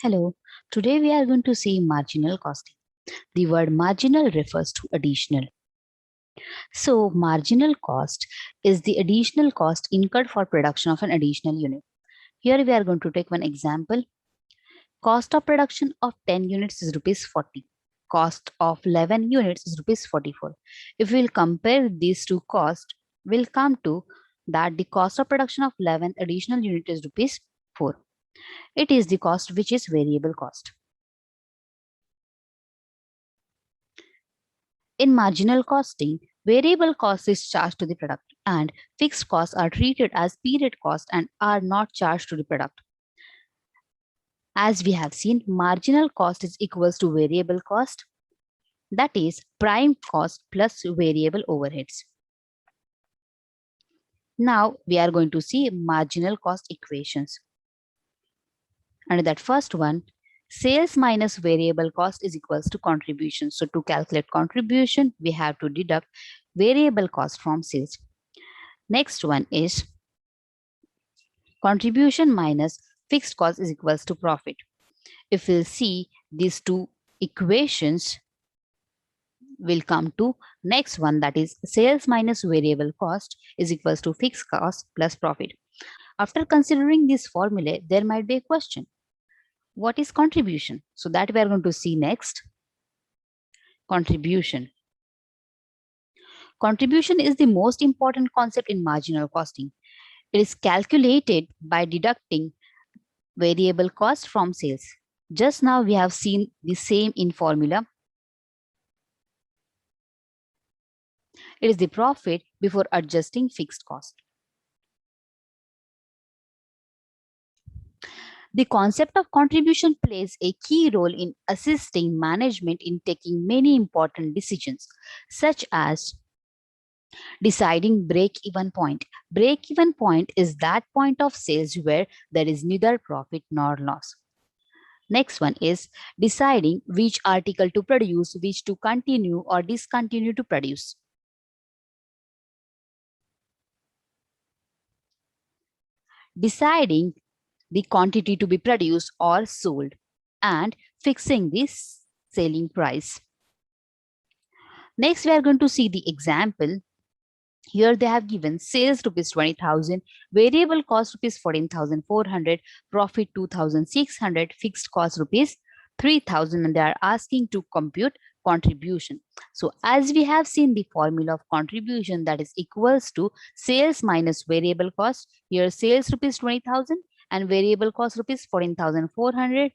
Hello, today we are going to see marginal costing. The word marginal refers to additional. So, marginal cost is the additional cost incurred for production of an additional unit. Here we are going to take one example. Cost of production of 10 units is rupees 40. Cost of 11 units is rupees 44. If we will compare these two costs, we'll come to that the cost of production of 11 additional unit is rupees 4. It is the cost which is variable cost. In marginal costing, variable cost is charged to the product and fixed costs are treated as period cost and are not charged to the product. As we have seen, marginal cost is equals to variable cost, that is prime cost plus variable overheads. Now we are going to see marginal cost equations. Under that first one, sales minus variable cost is equals to contribution. So to calculate contribution, we have to deduct variable cost from sales. Next one is contribution minus fixed cost is equals to profit. If we'll see these two equations, we'll come to next one, that is sales minus variable cost is equals to fixed cost plus profit. After considering this formula, there might be a question. What is contribution? So that we are going to see next. Contribution. Contribution is the most important concept in marginal costing. It is calculated by deducting variable cost from sales. Just now we have seen the same in formula. It is the profit before adjusting fixed cost. The concept of contribution plays a key role in assisting management in taking many important decisions, such as deciding break-even point. Break-even point is that point of sales where there is neither profit nor loss. Next one is deciding which article to produce, which to continue or discontinue to produce. Deciding the quantity to be produced or sold and fixing the selling price. Next, we are going to see the example. Here they have given sales rupees 20,000, variable cost rupees 14,400, profit 2,600, fixed cost rupees 3,000, and they are asking to compute contribution. So as we have seen the formula of contribution, that is equals to sales minus variable cost. Here sales rupees 20,000 and variable cost rupees 14,400.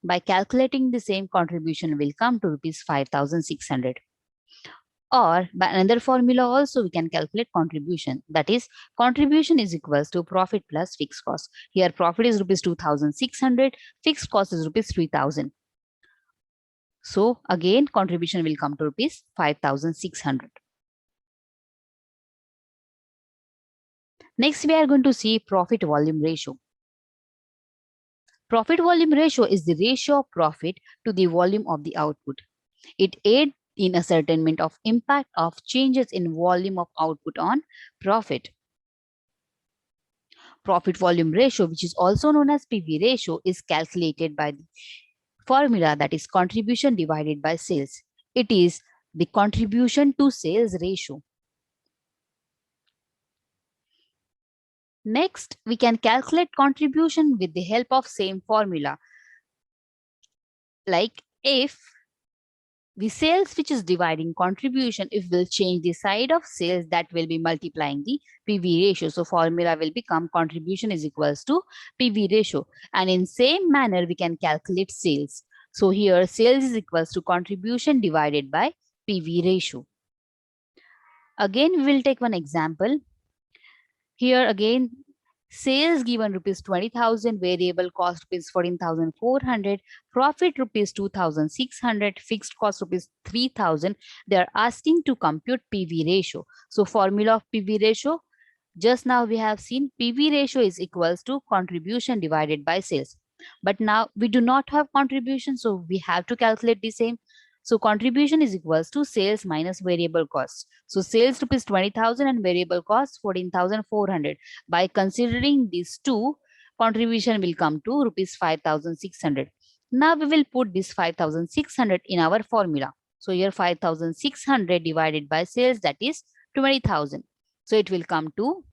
By calculating the same, contribution will come to rupees 5,600. Or by another formula also we can calculate contribution, that is contribution is equals to profit plus fixed cost. Here profit is rupees 2,600, fixed cost is rupees 3,000. So again contribution will come to rupees 5,600. Next we are going to see profit volume ratio. Profit volume ratio is the ratio of profit to the volume of the output. It aids in ascertainment of impact of changes in volume of output on profit. Profit volume ratio, which is also known as PV ratio, is calculated by the formula, that is contribution divided by sales. It is the contribution to sales ratio. Next, we can calculate contribution with the help of same formula. Like if the sales which is dividing contribution, if we'll change the side of sales, that will be multiplying the PV ratio. So formula will become contribution is equals to PV ratio. And in same manner, we can calculate sales. So here sales is equals to contribution divided by PV ratio. Again, we will take one example. Here again, sales given rupees 20,000, variable cost rupees 14,400, profit rupees 2,600, fixed cost rupees 3,000. They are asking to compute PV ratio. So formula of PV ratio, just now we have seen PV ratio is equals to contribution divided by sales. But now we do not have contribution, so we have to calculate the same. So contribution is equals to sales minus variable costs. So sales rupees 20,000 and variable cost 14,400. By considering these two, contribution will come to rupees 5,600. Now we will put this 5,600 in our formula. So here 5,600 divided by sales, that is 20,000. So it will come to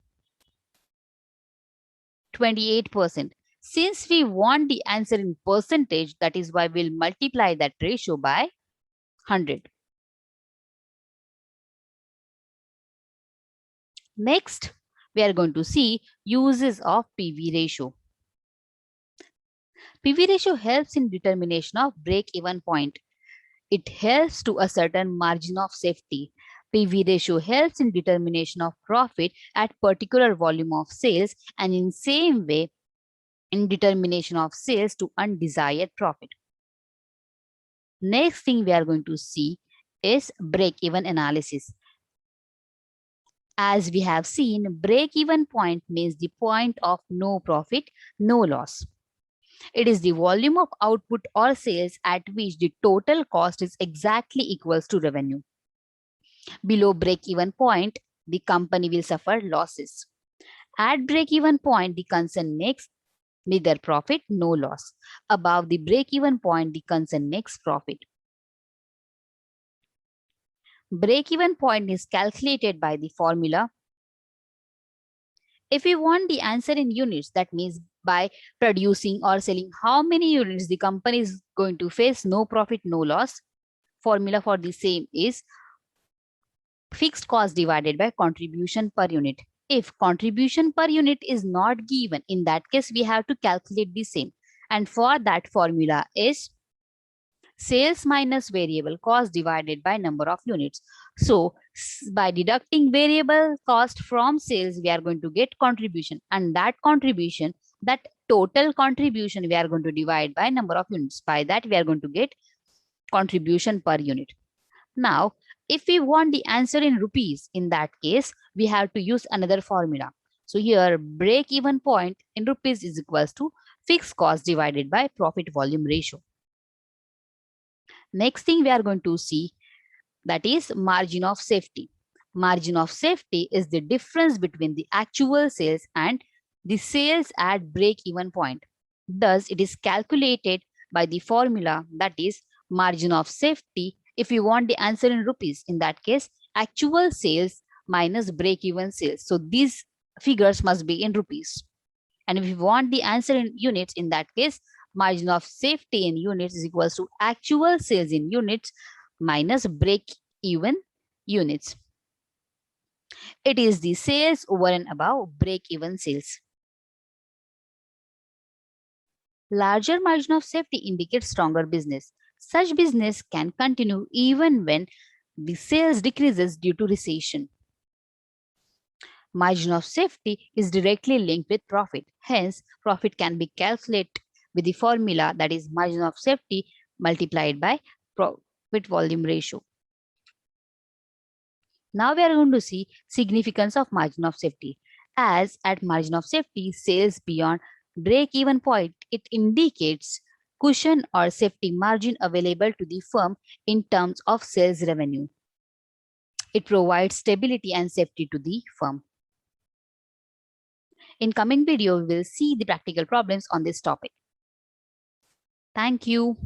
28%. Since we want the answer in percentage, that is why we'll multiply that ratio by 100. Next, we are going to see uses of PV ratio. PV ratio helps in determination of break-even point. It helps to a certain margin of safety. PV ratio helps in determination of profit at particular volume of sales, and in same way in determination of sales to undesired profit. Next thing we are going to see is break-even analysis. As we have seen, break-even point means the point of no profit, no loss. It is the volume of output or sales at which the total cost is exactly equals to revenue. Below break-even point, the company will suffer losses. At break-even point, the concern makes neither profit nor loss. Above the break-even point, the concern makes profit. Break-even point is calculated by the formula. If we want the answer in units, that means by producing or selling how many units the company is going to face no profit, no loss. Formula for the same is fixed cost divided by contribution per unit. If contribution per unit is not given, in that case, we have to calculate the same. And for that formula is sales minus variable cost divided by number of units. So by deducting variable cost from sales, we are going to get contribution, and that contribution, that total contribution, we are going to divide by number of units. By that, we are going to get contribution per unit. Now, if we want the answer in rupees, in that case, we have to use another formula. So here, break-even point in rupees is equals to fixed cost divided by profit volume ratio. Next thing we are going to see, that is margin of safety. Margin of safety is the difference between the actual sales and the sales at break-even point. Thus, it is calculated by the formula, that is margin of safety. If you want the answer in rupees, in that case, actual sales minus break-even sales. So these figures must be in rupees. And if you want the answer in units, in that case, margin of safety in units is equals to actual sales in units minus break-even units. It is the sales over and above break-even sales. Larger margin of safety indicates stronger business. Such business can continue even when the sales decreases due to recession. Margin of safety is directly linked with profit. Hence, profit can be calculated with the formula, that is margin of safety multiplied by profit volume ratio. Now we are going to see significance of margin of safety. As at margin of safety, sales beyond break-even point, it indicates cushion or safety margin available to the firm in terms of sales revenue. It provides stability and safety to the firm. In coming video, we will see the practical problems on this topic. Thank you.